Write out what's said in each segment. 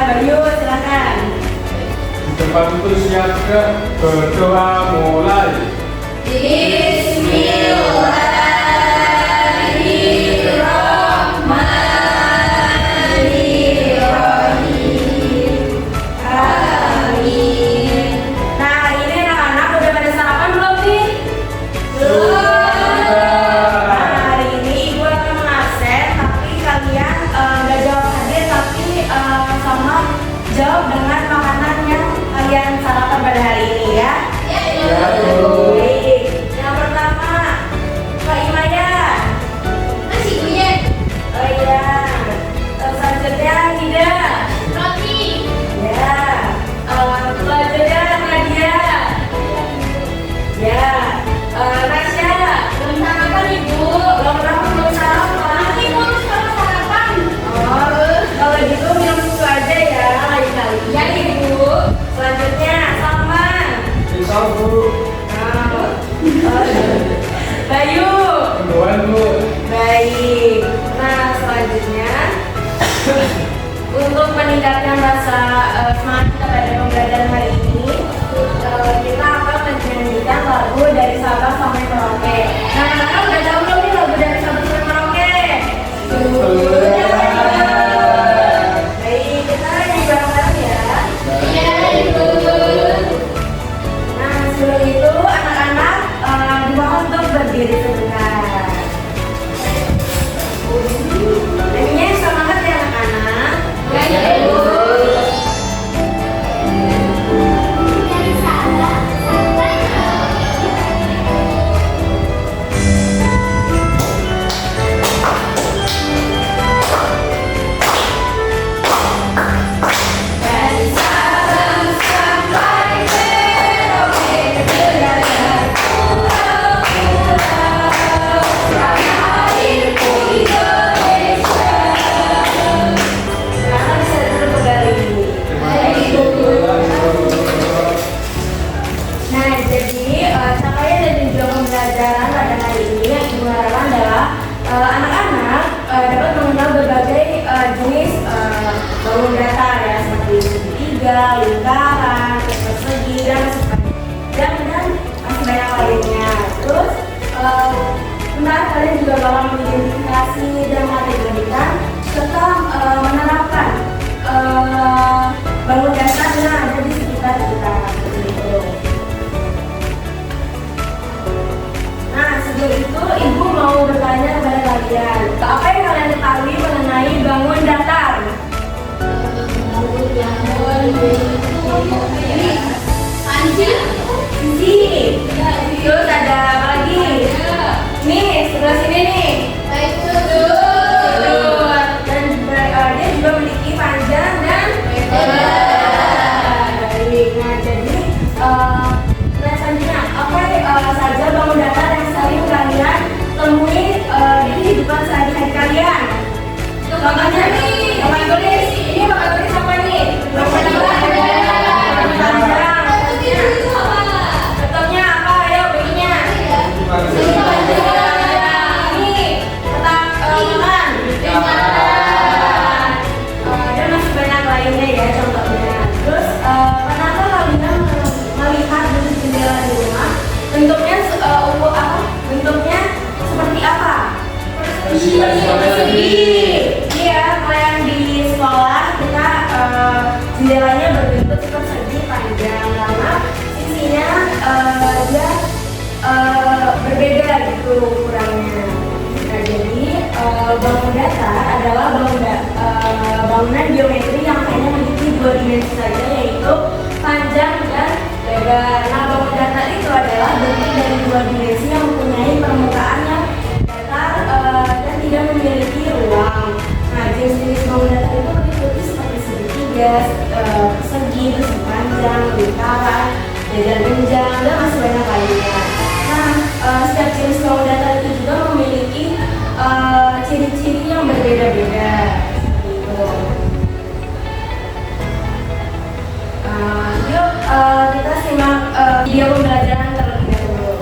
Bayu, silakan. Tempat itu siaga, berdoa mulai. Bismillahirrahmanirrahim. Amin. Nah, ini anak-anak udah pada sarapan belum nih? Nah, hari ini ibu akan mengabsen, tapi kalian nggak jawab hadir, tapi sama jawab dengan makanan yang kalian sarapan pada hari ini ya. Baik. Yang pertama, Kak Imaya. Nasi kunyit, Oh iya. Terus selanjutnya Hida. roti, Ya. Selanjutnya Nadia. Ya. Nasya. belum sarapan ibu. Belum sarapan. Nanti mau sekarang sarapan. Oh, kalau gitu minum susu aja ya kali-kali. Ya ibu. Selanjutnya Salman. Insya Allah, Bayu. doain dulu. Baik. Nah, selanjutnya untuk meningkatkan rasa semangat kita pada pembelajaran hari ini, kita akan menyanyikan lagu dari Sabang sampai Merauke. Nah, kakak udah tahu belum nih lagu dari Sabang sampai Merauke? Baik, kita nyanyi bareng-bareng ya. Ya ibu. Nah, sebelum itu anak-anak dimohon untuk berdiri sebentar. Nyanyinya semangat ya anak-anak. Ya ibu. Dari Sabang sampai dari Sabang sampai Merauke, negara tanah airku Indonesia. Kakak bisa duduk kembali. Ya ibu. Nah, jadi capaian dan tujuan pembelajaran pada hari ini yang Ibu harapkan adalah anak-anak dapat mengenal berbagai jenis bangun datar ya, seperti segitiga, lingkaran, persegi, dan masih banyak lainnya. Terus ntar kalian juga bakal mengidentifikasi dan mengategorikan serta menerapkan bangun datar yang ada di sekitar kita. Seperti itu. Nah, sebelum itu Ibu mau bertanya kepada kalian, apa yang kalian ketahui mengenai bangun datar? Ini panci. Sisi. Terus ada apa lagi? Nih, sebelah sini nih. Terus, dan dia juga memiliki panjang dan lebar. Baik, nah jadi selanjutnya apa saja bangun datar yang sering kalian temui di kehidupan sehari-hari kalian? Contohnya nih, bapak tulis. Ini bapak tulis apa nih? Bangun datar panjang. Contohnya apa? Ayo berinya. Ini tetap makan. Dan masih banyak lainnya ya contohnya. Terus kenapa kalian melihat dari jendela di rumah bentuknya bentuknya seperti apa? Persegi. Iya, kalau yang di sekolah kita jendelanya berbentuk persegi panjang karena sisinya dia berbeda gitu ukurannya. Nah, jadi bangun datar adalah bangunan geometri yang hanya memiliki dua dimensi saja, yaitu panjang dan lebar. Nah, bangun datar itu adalah bentuk dari dua dimensi yang mempunyai permukaan yang datar dan tidak memiliki ruang. Nah, jenis-jenis bangun datar itu meliputi seperti segitiga, persegi, persegi panjang, lingkaran, jajar genjang, dan masih banyak lainnya. Nah, setiap jenis bangun datar itu juga memiliki ciri-ciri yang berbeda-beda. Gitu. Yuk kita simak video pembelajaran terlebih dahulu.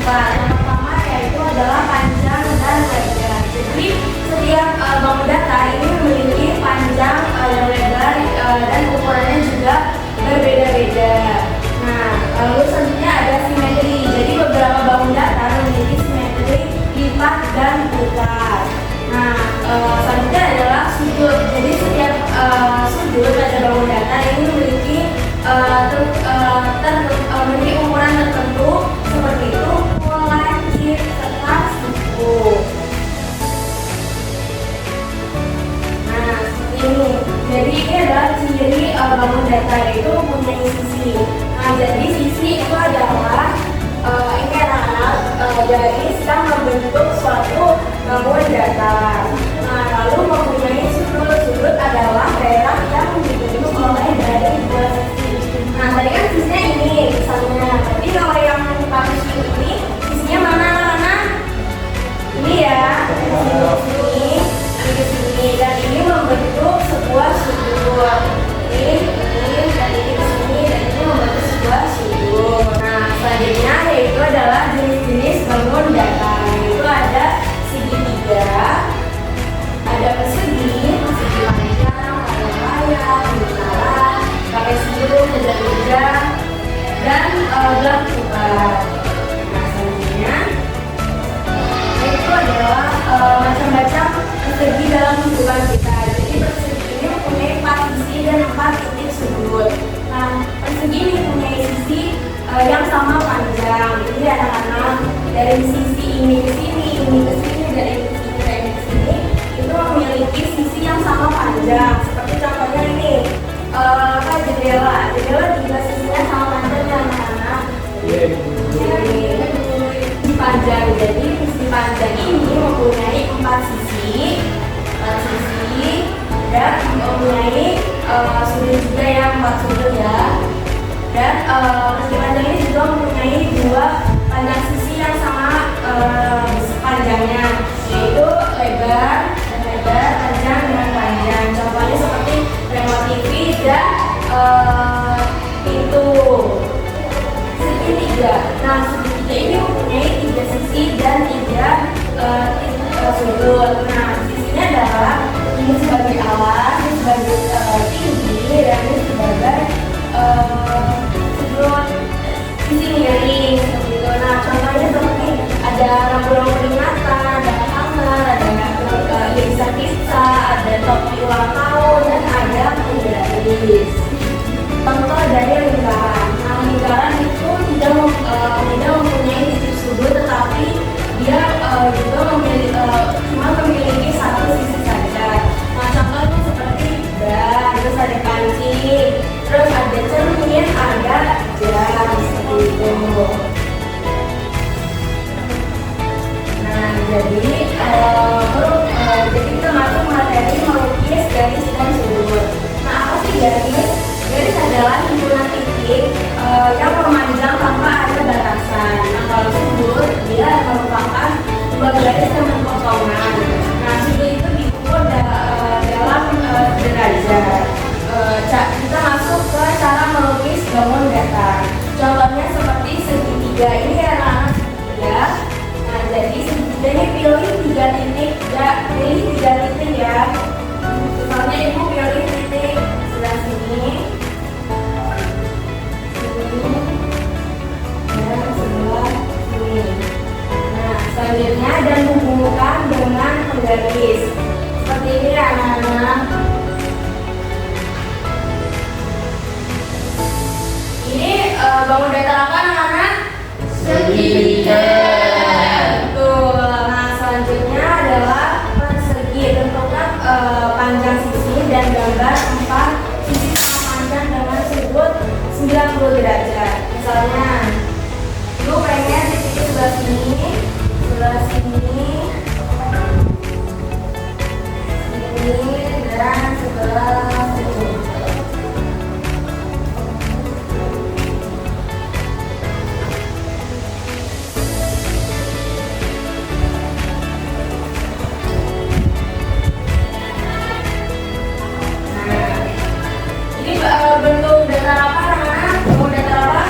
empat. Yang pertama yaitu adalah panjang dan lebar. Jadi setiap bangun datar ini memiliki panjang yang lebar dan ukurannya juga berbeda-beda. Nah, lalu selanjutnya ada simetri. Jadi beberapa bangun datar memiliki simetri lipat dan putar. Nah, selanjutnya adalah sudut. Jadi setiap sudut pada bangun datar ini memiliki memiliki ukuran tertentu seperti itu, lancip, serta siku. Nah, seperti ini. Jadi ini adalah ciri bangun datar itu mempunyai sisi. Nah, jadi sisi itu adalah ini anak-anak garis yang membentuk suatu bangun datar. Nah, lalu mempunyai sudut adalah daerah yang dibentuk oleh dari dua sisi. Nah, tadi kan sisinya ini misalnya. Tapi kalau yang pakai ini, sisinya mana? Ini ya. Ini ke sini dan ini membentuk sebuah sudut. Ini dan ini ke sini dan ini membentuk sebuah sudut. Nah, selanjutnya yaitu adalah jenis-jenis bangun datar. Itu ada segitiga, ada persegi, persegi panjang, ada layar, lingkaran, pakai siung, kejar-kejar, dan belak putar. Nah, selanjutnya itu adalah macam-macam persegi dalam kehidupan kita. Jadi persegi ini mempunyai 4 sisi dan 4 titik sudut. Nah, persegi ini mempunyai sisi yang sama panjang. Jadi anak-anak dari sisi ini ke sini, ini ke sini, dari ini ke sini, dari ini ke sini, itu memiliki sisi yang sama panjang. Seperti contohnya ini, jendela. Jendela juga sisinya sama panjang ya anak-anak. Sisi panjang. Jadi sisi panjang ini mempunyai 4 sisi, dan mempunyai sudut juga yang 4 sudut ya. Dan sisi panjang ini juga mempunyai 2 panjang sisi yang sama panjangnya, yaitu lebar, panjang dengan panjang. Contohnya seperti remote TV dan pintu. Segitiga. Nah, segitiga ini mempunyai 3 sisi dan 3 sudut. Nah, sisinya adalah ini sebagai alas, ini sebagai tinggi, dan ini sebagai sudut sisi miring seperti itu. Nah, contohnya seperti ada lampu-lampu peringatan, ada kamar, ada irisan pizza, ada topi ulang tahun, dan ada penggaris. Contoh dari lingkaran. Nah, lingkaran itu tidak mempunyai titik sudut, tetapi dia juga cuma memiliki 1 sisi saja. Nah, contohnya seperti dan terus ada kancing, terus ada cermin, ada jam seperti itu. Nah, jadi kita masuk materi melukis garis dan sudut. Nah, apa sih garis? Garis adalah himpunan titik yang memanjang tanpa ada batasan. Nah, kalau sudut dia merupakan 2 garis yang berpotongan. Nah, sudut itu diukur dalam derajat. Kita masuk ke cara melukis bangun datar. Contohnya seperti segitiga. Ini anak-anak segitiga. Nah, jadi segitiga ini pilih 3 titik, pilih 3 titik ya. Misalnya ibu pilih titik sebelah sini, dan sebelah sini. Nah, selanjutnya dan hubungkan dengan penggaris. Seperti ini ya anak-anak. Ini bangun datar apa anak-anak? Segitiga. Betul. Nah, selanjutnya adalah persegi. Tentukan panjang sisi dan gambar 4 sisi sama panjang dengan sudut 90 derajat. Misalnya, lu pengen di titik sebelah sini, dan sebelah sini. Bentuk datar apa anak-anak? Bentuk datar apa?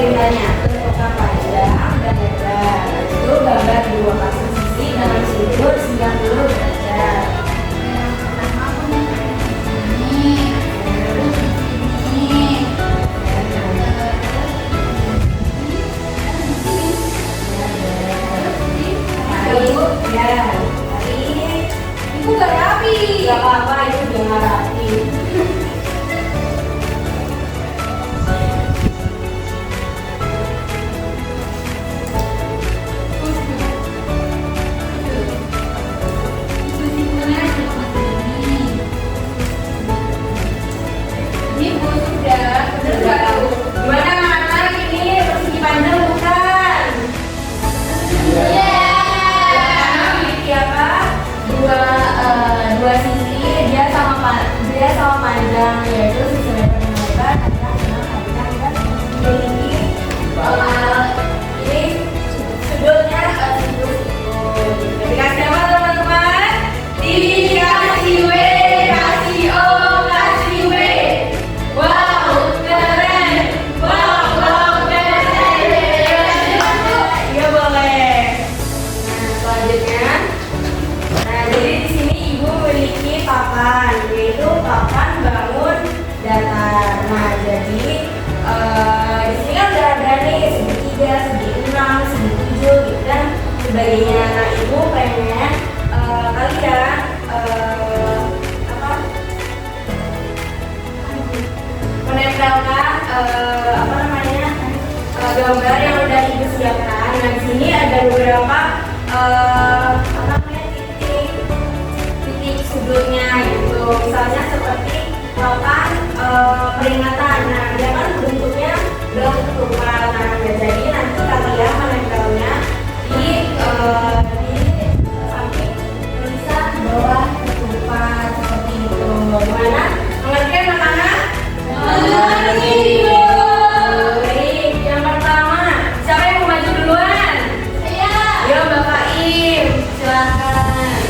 ceritanya bentuknya panjang dan lebar. Itu gambar dua pasang sisi dengan sudut 90 derajat. Ibu gak rapi. Gak apa-apa, itu udah gak rapi. Ibu sudah Gimana anak-anak, ini persegi panjang bukan? Karena memiliki apa? Dua sisi, dia sama panjang, yaitu sisi lebar dan lebar. Karena kita memiliki ini sudutnya sudut. Dikasih apa teman-teman? Dikasih W, kasih O, kasih W. Wow, keren. Wow, keren. Iya boleh. Nah, selanjutnya. Nah, jadi di sini ibu memiliki papan, yaitu papan bangun datar. Nah, jadi di sini kan udah ada nih segi 3, segi 6, segi 7 gitu kan sebagainya. Nah, ibu pengen kalian menempelkan gambar yang udah ibu siapkan. Nah, di sini ada beberapa titik sudutnya gitu. Misalnya seperti papan peringatan. Nah, dia kan bentuknya dalam ketupat. Nah, jadi nanti kalian menempelnya di samping tulisan bawah ketupat seperti itu. Gimana? Mengerti anak-anak? Mengerti. Baik, yang pertama, siapa yang mau maju duluan? Saya. Yo, Bapak Im, silakan.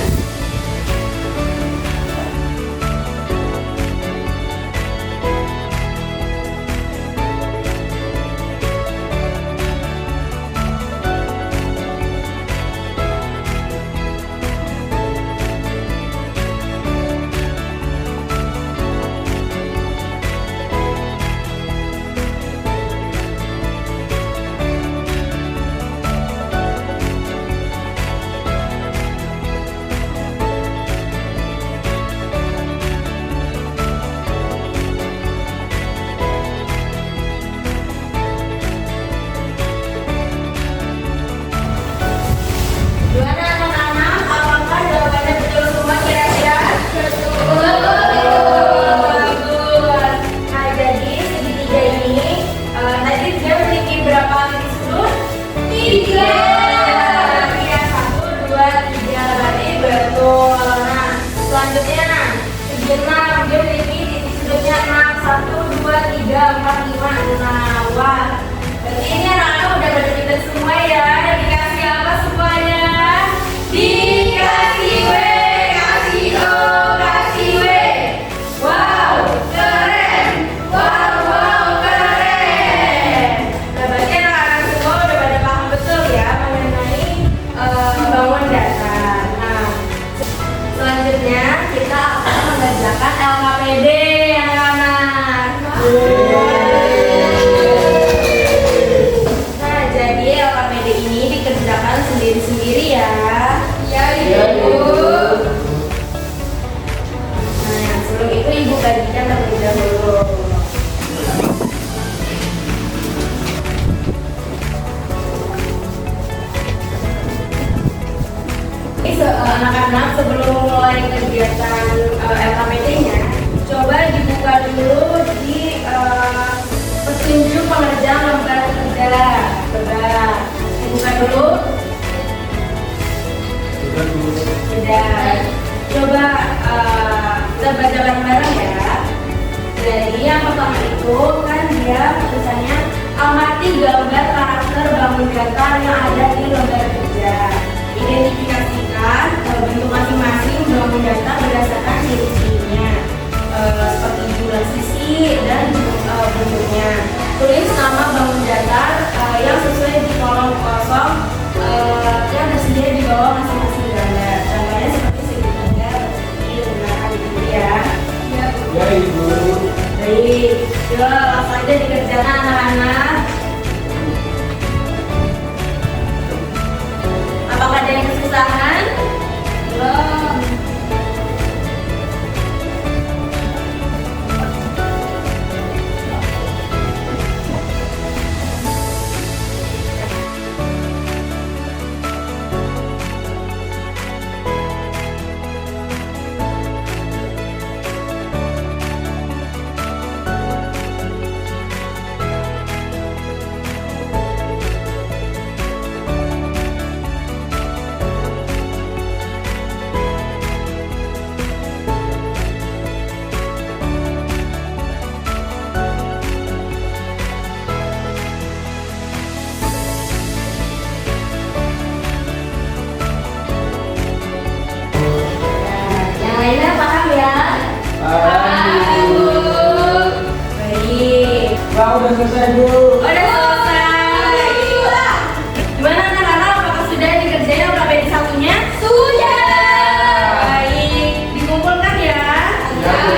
Gimana anak-anak? Apakah jawabannya betul semua kira-kira? Bagus. Nah, jadi segitiga ini tadi dia memiliki berapa titik sudut? 3. Iya, 1, 2, 3. Berarti betul. Nah, selanjutnya segi 6 dia memiliki titik sudutnya 6. 1, 2, 3, 4, 5, 6. Wah, berarti ini anak-anak udah pintar semua ya. Dikasih apa semuanya? Dikasih W, kasih O, kasih W. Wow, keren. Wow, keren. Nah, berarti anak-anak semua udah pada paham betul ya mengenai bangun datar. Nah, selanjutnya kita akan mengerjakan LKPD anak-anak. Nah, jadi LKPD ini dikerjakan sendiri-sendiri ya. Ya, Ibu. Nah, sebelum itu Ibu bagikan terlebih dahulu. Anak-anak sebelum mulai kegiatan LKPD-nya, coba dibuka dulu di petunjuk pengerjaan lembar kerja. Coba dibuka dulu. Sudah. Coba kita baca bareng-bareng ya. Jadi yang pertama itu kan dia tulisannya amati gambar karakter bangun datar yang ada di lembar kerja. Identifikasikan bentuk masing-masing bangun datar berdasarkan ciri-cirinya seperti jumlah sisi dan bentuknya. tulis nama bangun datar yang sesuai di kolom kosong yang tersedia di bawah masing-masing gambar. Contohnya seperti segitiga, persegi, menggunakan itu ya. Ya Ibu. Baik, yuk langsung aja dikerjakan anak-anak. Apakah ada yang kesusahan? Belum. Yang lainnya paham ya? Baik. Wah, udah selesai Bu. Udah selesai. Gimana anak-anak? Apakah sudah dikerjain OKPD satunya? Sudah. Baik, dikumpulkan ya. Ya Bu.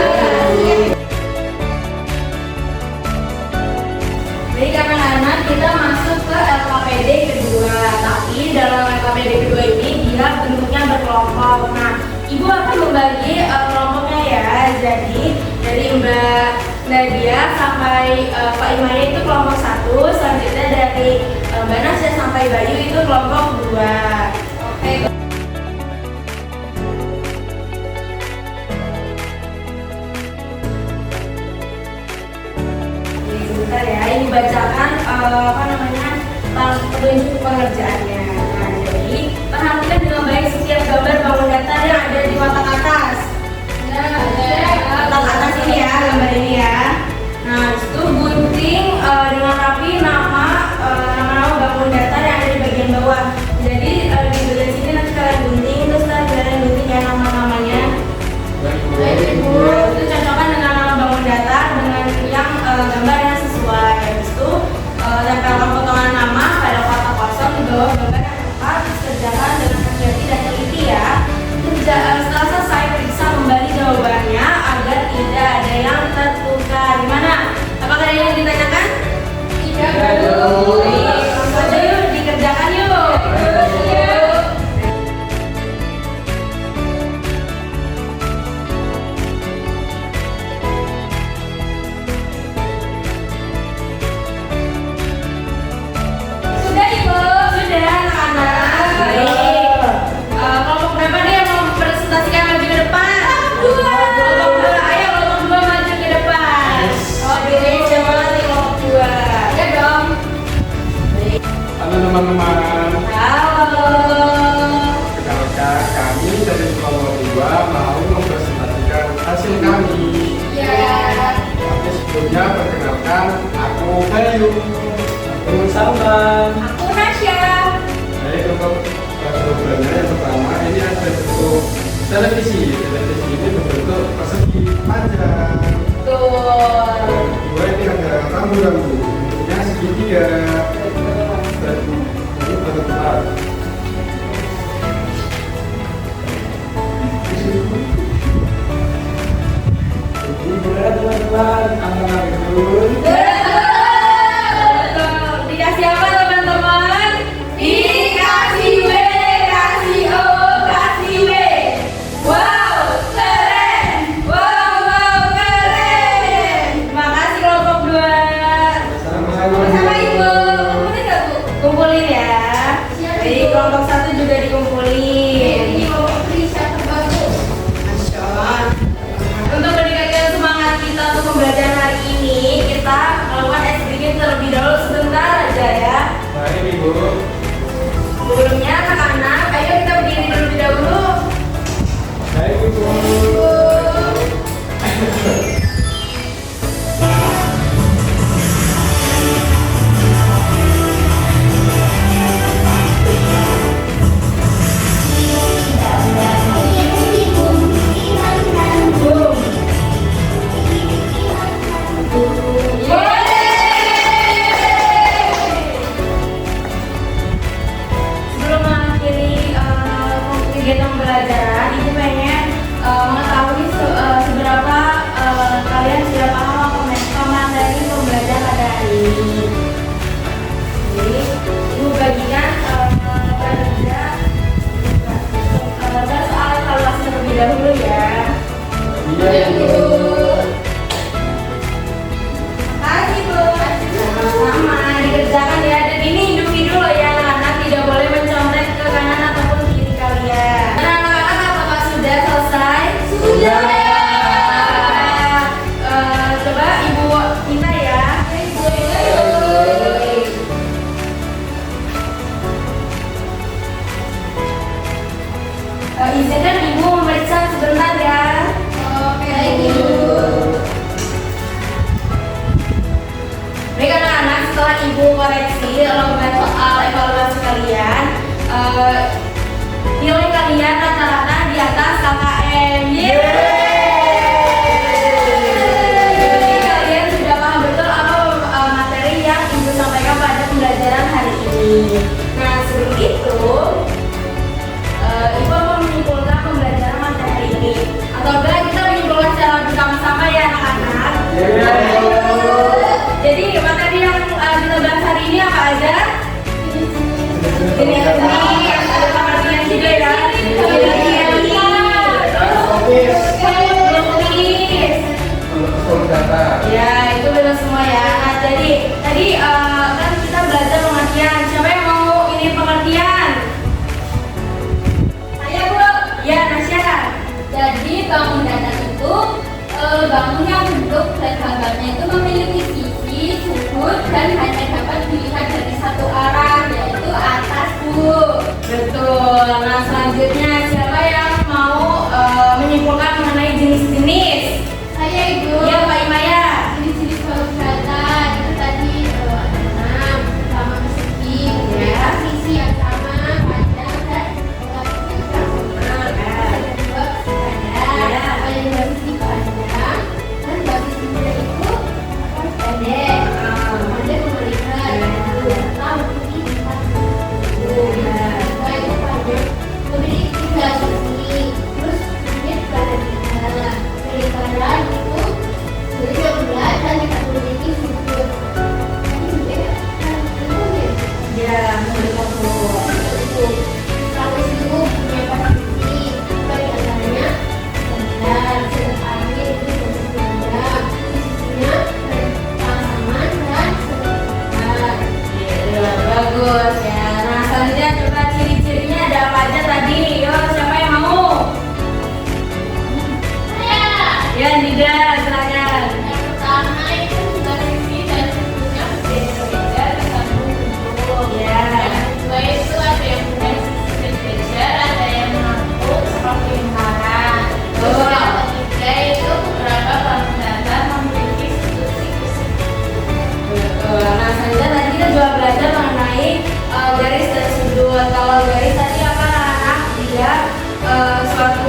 Baik anak-anak, kita masuk ke LKPD kedua. Tapi dalam LKPD kedua ini dia bentuknya berkelompok. Nah, Ibu akan membagi kelompoknya ya. Jadi dari Mbak Nadia sampai Pak Imaya itu kelompok 1. Selanjutnya dari Mbak Nasya sampai Bayu itu kelompok 2. Oke. Oke, sebentar ya. Ini bacakan petunjuk pengerjaannya. Nah, jadi perhatikan dengan baik setiap gambar bangun datar yang ada di kotak atas. Kotak atas ini ya, gambar ini ya. Nah, itu gunting dengan rapi nama-nama bangun datar yang ada di bagian bawah. Jadi di bagian sini nanti kalian gunting, terus kalian gunting ya nama-namanya. Baik Ibu, itu cocokkan dengan nama bangun datar dengan yang gambar yang sesuai. Habis itu tempelkan potongan nama pada kotak kosong di bawah gambar yang tepat. Kerjakan dengan hati-hati dan teliti ya. Setelah selesai, periksa kembali jawabannya agar tidak ada yang tertukar. Gimana? Apakah ada yang ditanyakan? Tidak dulu. Baik, langsung aja yuk dikerjakan yuk. Sudah Ibu. Sudah anak-anak. Baik. Kelompok berapa nih yang mau presentasikan maju ke depan? Kelompok 2. Ayo kelompok 2 maju ke depan. Oke, coba nih kelompok 2. Ya dong. Baik. Halo teman-teman. Halo. Perkenalkan, kami dari kelompok 2 mau mempresentasikan hasil kami. Ya. Tapi sebelumnya perkenalkan, aku Bayu. Aku Salman. Aku Nasya. Baik, untuk programnya yang pertama ini ada bentuk televisi. Televisi ini berbentuk persegi panjang. Betul. Kedua ini ada rambu-rambu, bentuknya segitiga. Dan ini berbentuk ini boleh teman-teman, anak-anak itu. Betul. Dikasih apa teman-teman? Dikasih W, kasih O, kasih W. Wow, keren. Wow, keren. Makasih kelompok 2. Sama Ibu. Kumpulin nggak Bu? Kumpulin ya. Siap, Jadi Ibu. kelompok 1 juga dikumpulin. Ini kelompok Trisha terbagus. Masya Allah. Untuk meningkatkan semangat kita untuk pembelajaran hari ini, kita nilai kalian rata-rata di atas KKM. Jadi kalian sudah paham betul apa materi yang Ibu sampaikan pada pembelajaran hari ini. Nah, sebelum itu Ibu mau menyimpulkan pembelajaran materi hari ini. Atau enggak kita menyimpulkan secara bersama-sama ya anak-anak. Jadi materi yang kita bahas hari ini apa aja? Ini ada pengertian juga ya. Ya, itu benar semua ya. Nah, jadi tadi kan kita belajar pengertian. Siapa yang mau ini pengertian? Saya Bu. Ya, Nasya. Jadi bangun datar itu bangun yang bentuk dan gambarnya itu memiliki sisi, sudut dan hanya dapat dilihat dari satu arah, yaitu atas Bu. Betul. Nah, selanjutnya siapa yang mau menyimpulkan mengenai jenis-jenis? Saya Ibu. Ya, Pak Imaya. Jenis-jenis bangun datar itu tadi ada 6 sama persegi, Ya. sisi yang sama, panjang dan lokasi yang sama. Ada 2 Ya. yang basis panjang dan basis pendek itu pendek. Pendek melihat serta memiliki empat itu panjang memiliki 3 sisi, terus pendek pada 3 peliparan itu beliau berat dan tidak memiliki sudut. Ya, betul. Kalau itu punya posisi kelihatannya dan sedepannya itu panjang, sisinya sama dan sedepan. Ya, bagus ya. Nah, selanjutnya coba ciri-cirinya ada apa aja tadi? Yo, siapa yang mau? Saya Ya, Nida, silakan. yang pertama itu sudah sisi dan sudutnya berbeda-beda tergantung bentuk. Ya. Yang kedua itu ada yang punya sisi berbeda, ada yang mengangkut seperti lingkaran. Terus Oh. yang ketiga itu beberapa bangun datar memiliki sudut siku-siku. Betul. Nah, selanjutnya tadi kita juga belajar mengenai garis dan sudut. Kalau garis tadi apa anak-anak? Dia suatu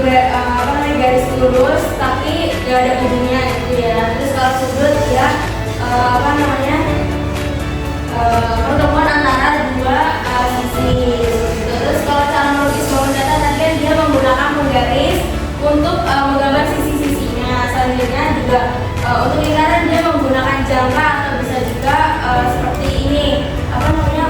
garis lurus tapi gak ada ujungnya gitu ya. Terus kalau sudut dia pertemuan antara dua sisi. Terus kalau cara melukis bangun datar tadi kan dia menggunakan penggaris untuk menggambar sisi-sisinya. Selanjutnya juga untuk lingkaran dia menggunakan jangka atau bisa juga seperti ini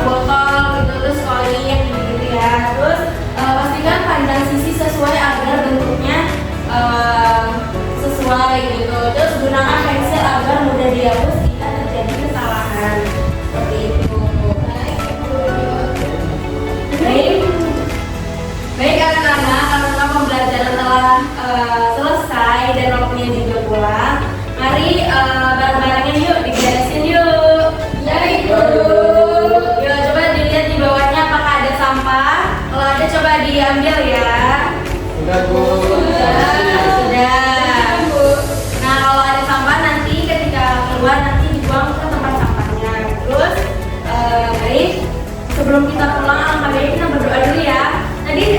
botol gitu, terus koin gitu ya. Terus pastikan panjang sisi sesuai agar bentuknya sesuai gitu. Terus gunakan pensil agar mudah dihapus jika terjadi kesalahan seperti itu. Baik anak-anak, karena pembelajaran telah selesai dan waktunya juga pulang, mari bareng-barengnya yuk digarisin yuk. Ya Ibu. Yuk coba dilihat di bawahnya apakah ada sampah. Kalau ada coba diambil ya. Sudah Bu. Sudah. Nah, kalau ada sampah nanti ketika keluar nanti dibuang ke tempat sampahnya. Terus baik, sebelum kita pulang alangkah baiknya kita berdoa dulu ya. Tadi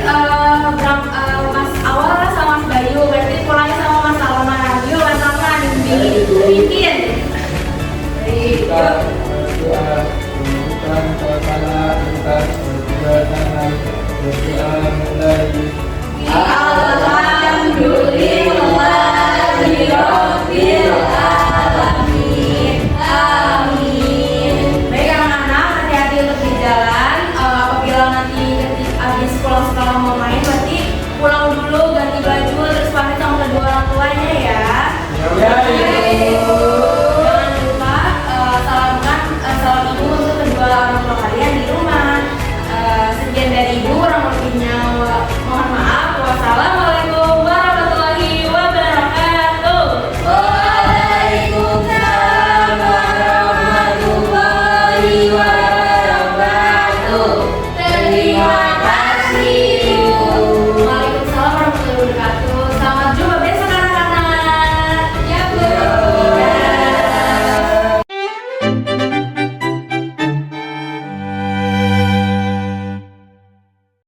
Mas Awal sama Mas Bayu, berarti pulangnya sama Mas Salman. Yuk Mas Salman bikin. Baik, Kita yuk. berdoa menunjukkan suasana kita berdua tangan berdoa mulai. Alhamdulillahirabbil